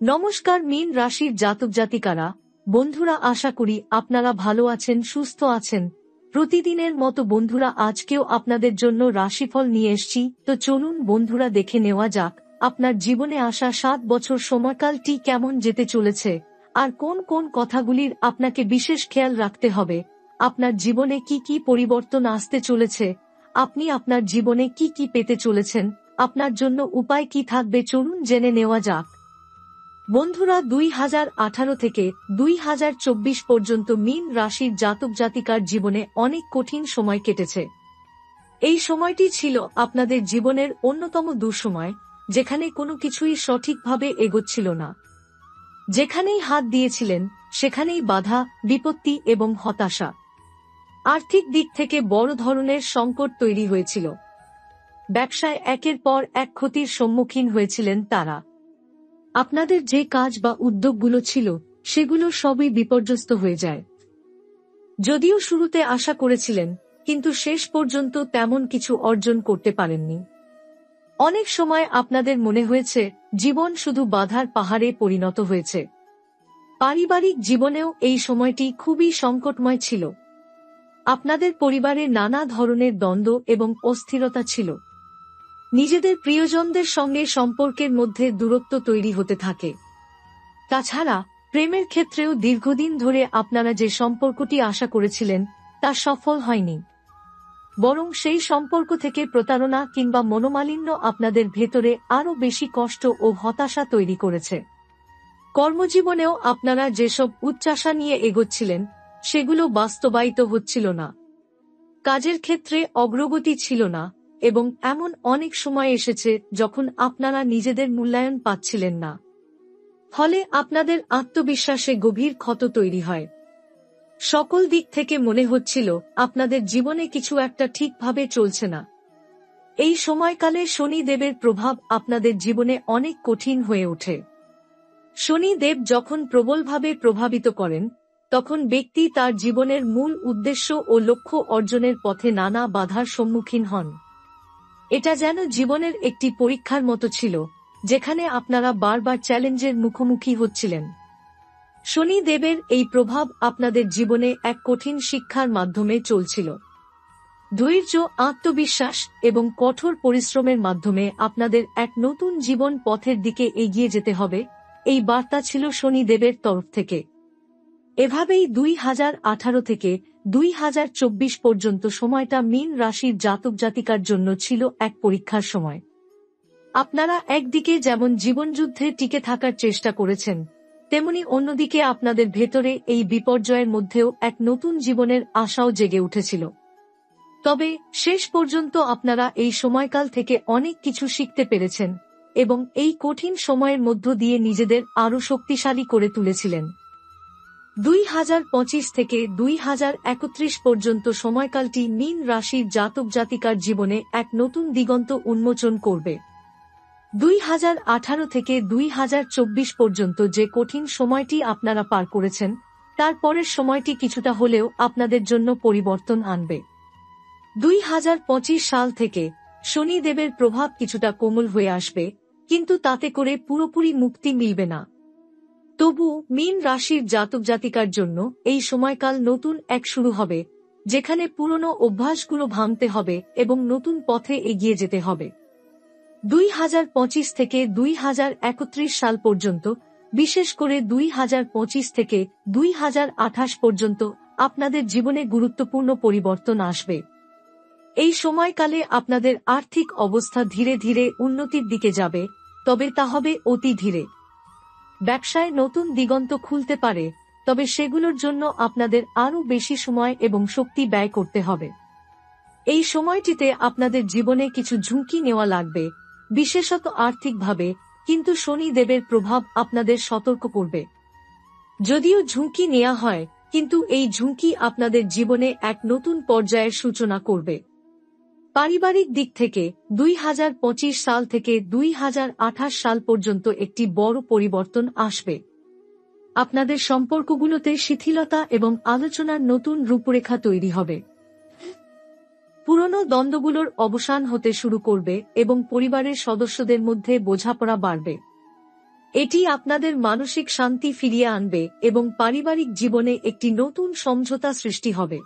নমস্কার মীন রাশির জাতক জাতিকারা, বন্ধুরা, আশা করি আপনারা ভালো আছেন, সুস্থ আছেন। প্রতিদিনের মতো বন্ধুরা, আজকেও আপনাদের জন্য রাশিফল নিয়ে এসেছি। তো চলুন বন্ধুরা, দেখে নেওয়া যাক আপনার জীবনে আসা 7 বছর সময়কালটি কেমন যেতে চলেছে, আর কোন কোন কথাগুলির আপনাকে বিশেষ খেয়াল রাখতে হবে। আপনার জীবনে কি কি পরিবর্তন আসতে চলেছে, আপনি আপনার জীবনে কি কি পেতে চলেছেন, আপনার জন্য উপায় কি থাকবে, চলুন জেনে নেওয়া যাক। বন্ধুরা, 2018 থেকে 2024 পর্যন্ত মীন রাশির জাতক জাতিকার জীবনে অনেক কঠিন সময় কেটেছে। এই সময়টি ছিল আপনাদের জীবনের অন্যতম দুঃসময়, যেখানে কোনো কিছুই সঠিকভাবে এগোচ্ছিল না। যেখানেই হাত দিয়েছিলেন সেখানেই বাধা, বিপত্তি এবং হতাশা। আর্থিক দিক থেকে বড় ধরনের সংকট তৈরি হয়েছিল। ব্যবসায় একের পর এক ক্ষতির সম্মুখীন হয়েছিলেন তারা। আপনাদের যে কাজ বা উদ্যোগগুলো ছিল সেগুলো সবই বিপর্যস্ত হয়ে যায়। যদিও শুরুতে আশা করেছিলেন, কিন্তু শেষ পর্যন্ত তেমন কিছু অর্জন করতে পারেননি। অনেক সময় আপনাদের মনে হয়েছে জীবন শুধু বাধার পাহাড়ে পরিণত হয়েছে। পারিবারিক জীবনেও এই সময়টি খুবই সংকটময় ছিল। আপনাদের পরিবারে নানা ধরনের দ্বন্দ্ব এবং অস্থিরতা ছিল। নিজেদের প্রিয়জনদের সঙ্গে সম্পর্কের মধ্যে দূরত্ব তৈরি হতে থাকে। তাছাড়া প্রেমের ক্ষেত্রেও দীর্ঘদিন ধরে আপনারা যে সম্পর্কটি আশা করেছিলেন তা সফল হয়নি, বরং সেই সম্পর্ক থেকে প্রতারণা কিংবা মনোমালিন্য আপনাদের ভেতরে আরও বেশি কষ্ট ও হতাশা তৈরি করেছে। কর্মজীবনেও আপনারা যেসব উচ্চাশা নিয়ে এগোচ্ছিলেন সেগুলো বাস্তবায়িত হচ্ছিল না। কাজের ক্ষেত্রে অগ্রগতি ছিল না, এবং এমন অনেক সময় এসেছে যখন আপনারা নিজেদের মূল্যায়ন পাচ্ছিলেন না। ফলে আপনাদের আত্মবিশ্বাসে গভীর ক্ষত তৈরি হয়। সকল দিক থেকে মনে হচ্ছিল আপনাদের জীবনে কিছু একটা ঠিকভাবে চলছে না। এই সময়কালে শনি দেবের প্রভাব আপনাদের জীবনে অনেক কঠিন হয়ে ওঠে। শনি দেব যখন প্রবলভাবে প্রভাবিত করেন, তখন ব্যক্তি তার জীবনের মূল উদ্দেশ্য ও লক্ষ্য অর্জনের পথে নানা বাধার সম্মুখীন হন। এটা যেন জীবনের একটি পরীক্ষার মতো ছিল, যেখানে আপনারা বারবার চ্যালেঞ্জের মুখোমুখি হচ্ছিলেন। শনি দেবের এই প্রভাব আপনাদের জীবনে এক কঠিন শিক্ষার মাধ্যমে চলছিল। ধৈর্য, আত্মবিশ্বাস এবং কঠোর পরিশ্রমের মাধ্যমে আপনাদের এক নতুন জীবন পথের দিকে এগিয়ে যেতে হবে, এই বার্তা ছিল শনি দেবের তরফ থেকে। এভাবেই 2018 থেকে 2024 পর্যন্ত সময়টা মীন রাশির জাতক জাতিকার জন্য ছিল এক পরীক্ষার সময়। আপনারা একদিকে যেমন জীবনযুদ্ধে টিকে থাকার চেষ্টা করেছেন, তেমনি অন্যদিকে আপনাদের ভেতরে এই বিপর্যয়ের মধ্যেও এক নতুন জীবনের আশাও জেগে উঠেছিল। তবে শেষ পর্যন্ত আপনারা এই সময়কাল থেকে অনেক কিছু শিখতে পেরেছেন এবং এই কঠিন সময়ের মধ্য দিয়ে নিজেদের আরও শক্তিশালী করে তুলেছিলেন। 2025 থেকে 2031 পর্যন্ত সময়কালটি মীন রাশির জাতক জাতিকার জীবনে এক নতুন দিগন্ত উন্মোচন করবে। 2018 থেকে 2024 পর্যন্ত যে কঠিন সময়টি আপনারা পার করেছেন, তার পরের সময়টি কিছুটা হলেও আপনাদের জন্য পরিবর্তন আনবে। 2025 সাল থেকে শনি দেবের প্রভাব কিছুটা কোমল হয়ে আসবে, কিন্তু তাতে করে পুরোপুরি মুক্তি মিলবে না। তবু মীন রাশির জাতক জাতিকার জন্য এই সময়কাল নতুন এক শুরু হবে, যেখানে পুরনো অভ্যাসগুলো ভাঙতে হবে এবং নতুন পথে এগিয়ে যেতে হবে। 2025 থেকে 2031 সাল পর্যন্ত, বিশেষ করে 2025 থেকে 2028 পর্যন্ত আপনাদের জীবনে গুরুত্বপূর্ণ পরিবর্তন আসবে। এই সময়কালে আপনাদের আর্থিক অবস্থা ধীরে ধীরে উন্নতির দিকে যাবে, তবে তা হবে অতি ধীরে। ব্যবসায় নতুন দিগন্ত খুলতে পারে, তবে সেগুলোর জন্য আপনাদের আরও বেশি সময় এবং শক্তি ব্যয় করতে হবে। এই সময়টিতে আপনাদের জীবনে কিছু ঝুঁকি নেওয়া লাগবে, বিশেষত আর্থিকভাবে, কিন্তু শনি দেবের প্রভাব আপনাদের সতর্ক করবে। যদিও ঝুঁকি নেওয়া হয়, কিন্তু এই ঝুঁকি আপনাদের জীবনে এক নতুন পর্যায়ের সূচনা করবে। পারিবারিক দিক থেকে 2025 সাল থেকে 2028 সাল পর্যন্ত একটি বড় পরিবর্তন আসবে। আপনাদের সম্পর্কগুলোতে শিথিলতা এবং আলোচনার নতুন রূপরেখা তৈরি হবে। পুরনো দ্বন্দ্বগুলোর অবসান হতে শুরু করবে এবং পরিবারের সদস্যদের মধ্যে বোঝাপড়া বাড়বে। এটি আপনাদের মানসিক শান্তি ফিরিয়ে আনবে এবং পারিবারিক জীবনে একটি নতুন সমঝোতা সৃষ্টি হবে।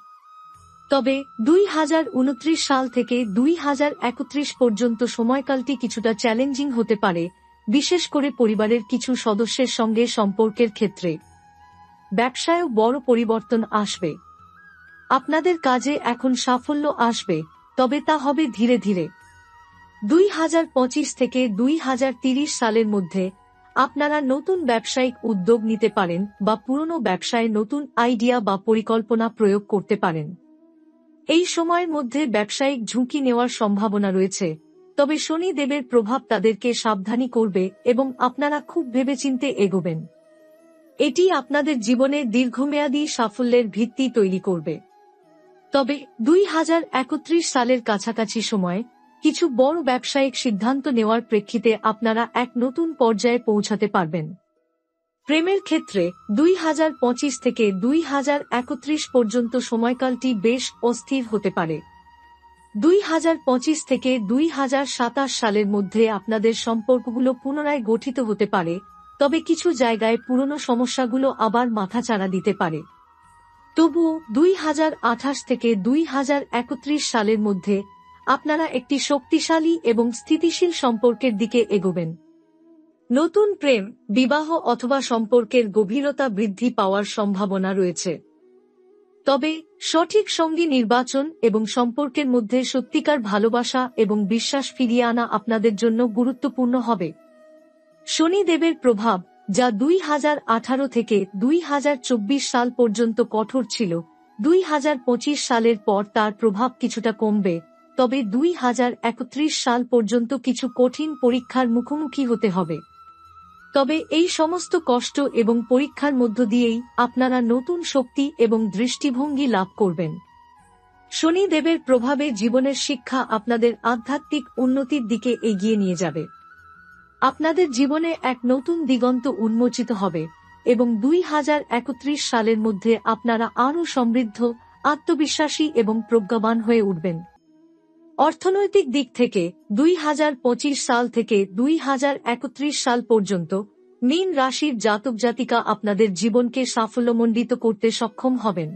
তবে 2029 সাল থেকে 2031 পর্যন্ত সময়কালটি কিছুটা চ্যালেঞ্জিং হতে পারে, বিশেষ করে পরিবারের কিছু সদস্যের সঙ্গে সম্পর্কের ক্ষেত্রে। ব্যবসায়ও বড় পরিবর্তন আসবে। আপনাদের কাজে এখন সাফল্য আসবে, তবে তা হবে ধীরে ধীরে। 2025 থেকে 2030 সালের মধ্যে আপনারা নতুন ব্যবসায়িক উদ্যোগ নিতে পারেন বা পুরনো ব্যবসায় নতুন আইডিয়া বা পরিকল্পনা প্রয়োগ করতে পারেন। এই সময়ের মধ্যে ব্যবসায়িক ঝুঁকি নেওয়ার সম্ভাবনা রয়েছে, তবে শনি দেবের প্রভাব তাদেরকে সাবধানী করবে এবং আপনারা খুব ভেবেচিন্তে এগোবেন। এটি আপনাদের জীবনে দীর্ঘমেয়াদী সাফল্যের ভিত্তি তৈরি করবে। তবে 2031 সালের কাছাকাছি সময়ে কিছু বড় ব্যবসায়িক সিদ্ধান্ত নেওয়ার প্রেক্ষিতে আপনারা এক নতুন পর্যায়ে পৌঁছাতে পারবেন। প্রেমের ক্ষেত্রে 2025 থেকে 2031 পর্যন্ত সময়কালটি বেশ অস্থির হতে পারে। 2025 থেকে 2027 সালের মধ্যে আপনাদের সম্পর্কগুলো পুনরায় গঠিত হতে পারে, তবে কিছু জায়গায় পুরনো সমস্যাগুলো আবার মাথাচাড়া দিতে পারে। তবুও 2028 থেকে 2031 সালের মধ্যে আপনারা একটি শক্তিশালী এবং স্থিতিশীল সম্পর্কের দিকে এগোবেন। নতুন প্রেম, বিবাহ অথবা সম্পর্কের গভীরতা বৃদ্ধি পাওয়ার সম্ভাবনা রয়েছে। তবে সঠিক সঙ্গী নির্বাচন এবং সম্পর্কের মধ্যে সত্যিকার ভালোবাসা এবং বিশ্বাস ফিরিয়ে আনা আপনাদের জন্য গুরুত্বপূর্ণ হবে। শনি দেবের প্রভাব, যা 2018 থেকে 2024 সাল পর্যন্ত কঠোর ছিল, 2025 সালের পর তার প্রভাব কিছুটা কমবে, তবে 2031 সাল পর্যন্ত কিছু কঠিন পরীক্ষার মুখোমুখি হতে হবে। তবে এই সমস্ত কষ্ট এবং পরীক্ষার মধ্য দিয়েই আপনারা নতুন শক্তি এবং দৃষ্টিভঙ্গি লাভ করবেন। শনি দেবের প্রভাবে জীবনের শিক্ষা আপনাদের আধ্যাত্মিক উন্নতির দিকে এগিয়ে নিয়ে যাবে। আপনাদের জীবনে এক নতুন দিগন্ত উন্মোচিত হবে এবং 2031 সালের মধ্যে আপনারা আরও সমৃদ্ধ, আত্মবিশ্বাসী এবং প্রজ্ঞাবান হয়ে উঠবেন। অর্থনৈতিক দিক থেকে 2025 সাল থেকে 2031 সাল পর্যন্ত মীন রাশির জাতক জাতিকা আপনাদের জীবনকে সাফল্যমণ্ডিত করতে সক্ষম হবেন।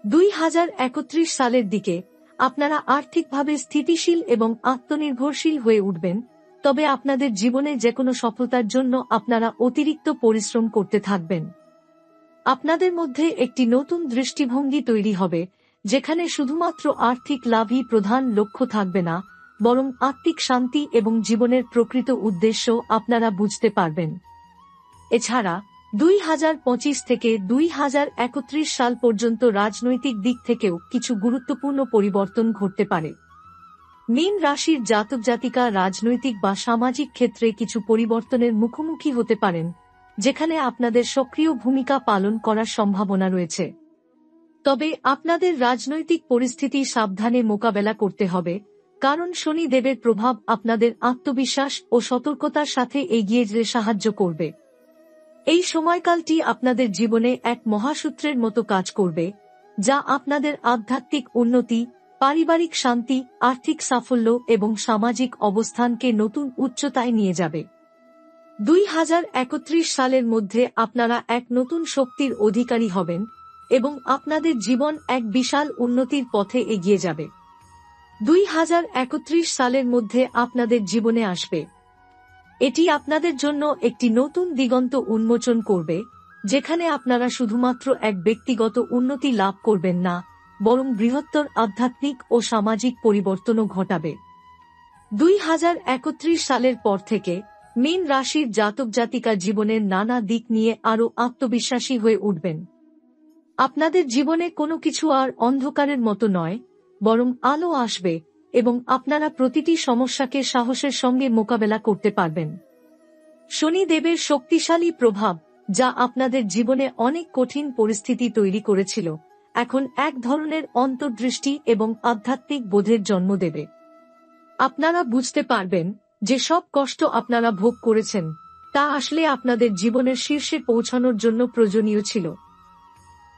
2031 সালের দিকে আপনারা আর্থিকভাবে স্থিতিশীল এবং আত্মনির্ভরশীল হয়ে উঠবেন, তবে আপনাদের জীবনে যেকোনো সফলতার জন্য আপনারা অতিরিক্ত পরিশ্রম করতে থাকবেন। আপনাদের মধ্যে একটি নতুন দৃষ্টিভঙ্গি তৈরি হবে, যেখানে শুধুমাত্র আর্থিক লাভই প্রধান লক্ষ্য থাকবে না, বরং আত্মিক শান্তি এবং জীবনের প্রকৃত উদ্দেশ্য আপনারা বুঝতে পারবেন। এছাড়া 2025 থেকে 2031 সাল পর্যন্ত রাজনৈতিক দিক থেকেও কিছু গুরুত্বপূর্ণ পরিবর্তন ঘটতে পারে। মীন রাশির জাতক জাতিকা রাজনৈতিক বা সামাজিক ক্ষেত্রে কিছু পরিবর্তনের মুখোমুখি হতে পারেন, যেখানে আপনাদের সক্রিয় ভূমিকা পালন করার সম্ভাবনা রয়েছে। তবে আপনাদের রাজনৈতিক পরিস্থিতি সাবধানে মোকাবেলা করতে হবে, কারণ শনি দেবের প্রভাব আপনাদের আত্মবিশ্বাস ও সতর্কতার সাথে এগিয়ে যেতে সাহায্য করবে। এই সময়কালটি আপনাদের জীবনে এক মহাসূত্রের মতো কাজ করবে, যা আপনাদের আধ্যাত্মিক উন্নতি, পারিবারিক শান্তি, আর্থিক সাফল্য এবং সামাজিক অবস্থানকে নতুন উচ্চতায় নিয়ে যাবে। 2031 সালের মধ্যে আপনারা এক নতুন শক্তির অধিকারী হবেন এবং আপনাদের জীবন এক বিশাল উন্নতির পথে এগিয়ে যাবে। 2031 সালের মধ্যে আপনাদের জীবনে আসবে। এটি আপনাদের জন্য একটি নতুন দিগন্ত উন্মোচন করবে, যেখানে আপনারা শুধুমাত্র এক ব্যক্তিগত উন্নতি লাভ করবেন না, বরং বৃহত্তর আধ্যাত্মিক ও সামাজিক পরিবর্তনও ঘটাবে। 2031 সালের পর থেকে মীন রাশির জাতক জাতিকা জীবনের নানা দিক নিয়ে আরও আত্মবিশ্বাসী হয়ে উঠবেন। আপনাদের জীবনে কোনো কিছু আর অন্ধকারের মতো নয়, বরং আলো আসবে এবং আপনারা প্রতিটি সমস্যাকে সাহসের সঙ্গে মোকাবেলা করতে পারবেন। শনি দেবের শক্তিশালী প্রভাব, যা আপনাদের জীবনে অনেক কঠিন পরিস্থিতি তৈরি করেছিল, এখন এক ধরনের অন্তর্দৃষ্টি এবং আধ্যাত্মিক বোধের জন্ম দেবে। আপনারা বুঝতে পারবেন যে সব কষ্ট আপনারা ভোগ করেছেন তা আসলে আপনাদের জীবনের শীর্ষে পৌঁছানোর জন্য প্রয়োজনীয় ছিল।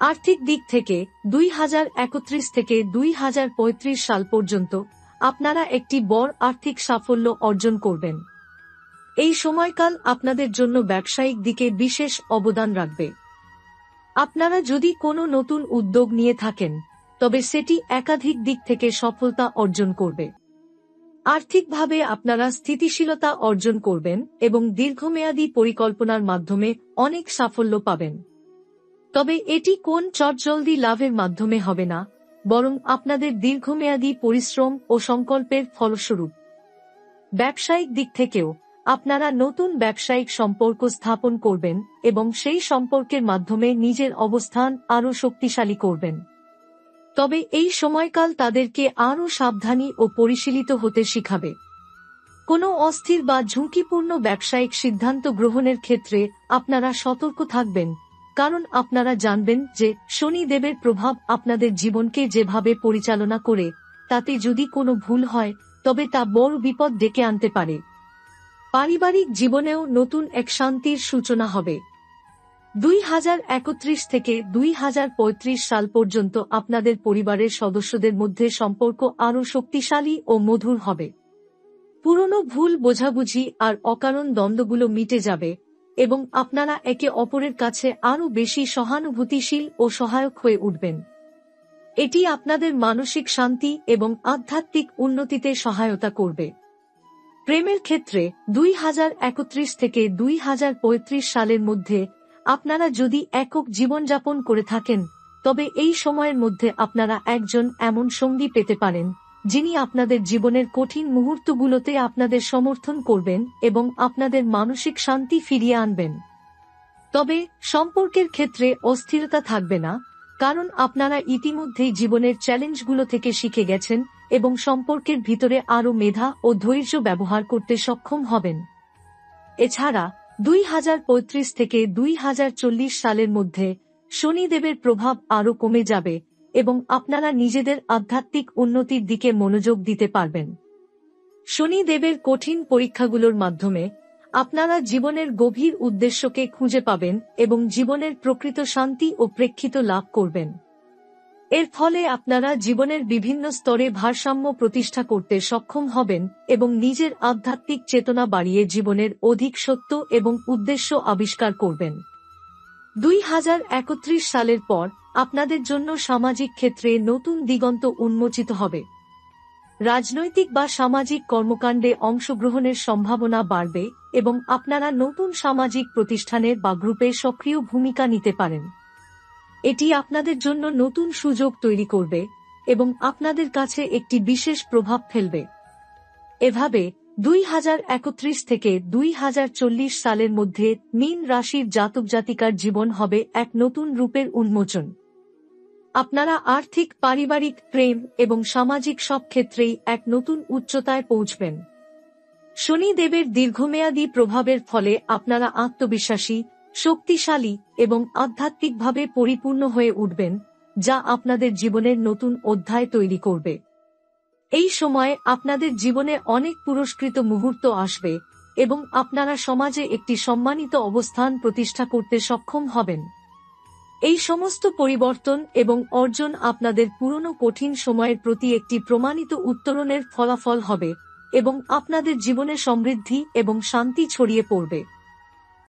আর্থিক দিক থেকে 2031 থেকে 2035 সাল পর্যন্ত আপনারা একটি বড় আর্থিক সাফল্য অর্জন করবেন। এই সময়কাল আপনাদের জন্য ব্যবসায়িক দিকে বিশেষ অবদান রাখবে। আপনারা যদি কোনো নতুন উদ্যোগ নিয়ে থাকেন তবে সেটি একাধিক দিক থেকে সফলতা অর্জন করবে। আর্থিকভাবে আপনারা স্থিতিশীলতা অর্জন করবেন এবং দীর্ঘমেয়াদী পরিকল্পনার মাধ্যমে অনেক সাফল্য পাবেন। তবে এটি কোন চটজলদি লাভের মাধ্যমে হবে না, বরং আপনাদের দীর্ঘমেয়াদী পরিশ্রম ও সংকল্পের ফলস্বরূপ। ব্যবসায়িক দিক থেকেও আপনারা নতুন ব্যবসায়িক সম্পর্ক স্থাপন করবেন এবং সেই সম্পর্কের মাধ্যমে নিজের অবস্থান আরও শক্তিশালী করবেন। তবে এই সময়কাল তাদেরকে আরও সাবধানী ও পরিশীলিত হতে শিখাবে। কোনো অস্থির বা ঝুঁকিপূর্ণ ব্যবসায়িক সিদ্ধান্ত গ্রহণের ক্ষেত্রে আপনারা সতর্ক থাকবেন, কারণ আপনারা জানবেন যে শনি দেবের প্রভাব আপনাদের জীবনকে যেভাবে পরিচালনা করে তাতে যদি কোনো ভুল হয় তবে তা বড় বিপদ ডেকে আনতে পারে। পারিবারিক জীবনেও নতুন এক শান্তির সূচনা হবে। 2031 থেকে 2035 সাল পর্যন্ত আপনাদের পরিবারের সদস্যদের মধ্যে সম্পর্ক আরও শক্তিশালী ও মধুর হবে। পুরনো ভুল বোঝাবুঝি আর অকারণ দ্বন্দ্বগুলো মিটে যাবে এবং আপনারা একে অপরের কাছে আরও বেশি সহানুভূতিশীল ও সহায়ক হয়ে উঠবেন। এটি আপনাদের মানসিক শান্তি এবং আধ্যাত্মিক উন্নতিতে সহায়তা করবে। প্রেমের ক্ষেত্রে 2031 থেকে 2035 সালের মধ্যে আপনারা যদি একক জীবনযাপন করে থাকেন তবে এই সময়ের মধ্যে আপনারা একজন এমন সঙ্গী পেতে পারেন যিনি আপনাদের জীবনের কঠিন মুহূর্তগুলোতে আপনাদের সমর্থন করবেন এবং আপনাদের মানসিক শান্তি ফিরিয়ে আনবেন। তবে সম্পর্কের ক্ষেত্রে অস্থিরতা থাকবে না, কারণ আপনারা ইতিমধ্যেই জীবনের চ্যালেঞ্জগুলো থেকে শিখে গেছেন এবং সম্পর্কের ভিতরে আরও মেধা ও ধৈর্য ব্যবহার করতে সক্ষম হবেন। এছাড়া 2035 থেকে 2040 সালের মধ্যে শনিদেবের প্রভাব আরও কমে যাবে এবং আপনারা নিজেদের আধ্যাত্মিক উন্নতির দিকে মনোযোগ দিতে পারবেন। শনিদেবের কঠিন পরীক্ষাগুলোর মাধ্যমে আপনারা জীবনের গভীর উদ্দেশ্যকে খুঁজে পাবেন এবং জীবনের প্রকৃত শান্তি ও প্রেক্ষিত লাভ করবেন। এর ফলে আপনারা জীবনের বিভিন্ন স্তরে ভারসাম্য প্রতিষ্ঠা করতে সক্ষম হবেন এবং নিজের আধ্যাত্মিক চেতনা বাড়িয়ে জীবনের অধিক সত্য এবং উদ্দেশ্য আবিষ্কার করবেন। 2031 সালের পর আপনাদের জন্য সামাজিক ক্ষেত্রে নতুন দিগন্ত উন্মোচিত হবে। রাজনৈতিক বা সামাজিক কর্মকাণ্ডে অংশগ্রহণের সম্ভাবনা বাড়বে এবং আপনারা নতুন সামাজিক প্রতিষ্ঠানের বা গ্রুপে সক্রিয় ভূমিকা নিতে পারেন। এটি আপনাদের জন্য নতুন সুযোগ তৈরি করবে এবং আপনাদের কাছে একটি বিশেষ প্রভাব ফেলবে। এভাবে 2031 থেকে 2040 সালের মধ্যে মীন রাশির জাতক জাতিকার জীবন হবে এক নতুন রূপের উন্মোচন। আপনারা আর্থিক, পারিবারিক, প্রেম এবং সামাজিক সব ক্ষেত্রেই এক নতুন উচ্চতায় পৌঁছবেন। শনি দেবের দীর্ঘমেয়াদী প্রভাবের ফলে আপনারা আত্মবিশ্বাসী, শক্তিশালী এবং আধ্যাত্মিকভাবে পরিপূর্ণ হয়ে উঠবেন, যা আপনাদের জীবনের নতুন অধ্যায় তৈরি করবে। এই সময়ে আপনাদের জীবনে অনেক পুরস্কৃত মুহূর্ত আসবে এবং আপনারা সমাজে একটি সম্মানিত অবস্থান প্রতিষ্ঠা করতে সক্ষম হবেন। এই সমস্ত পরিবর্তন এবং অর্জন আপনাদের পুরনো কঠিন সময়ের প্রতি একটি প্রমাণিত উত্তরণের ফলাফল হবে এবং আপনাদের জীবনে সমৃদ্ধি এবং শান্তি ছড়িয়ে পড়বে।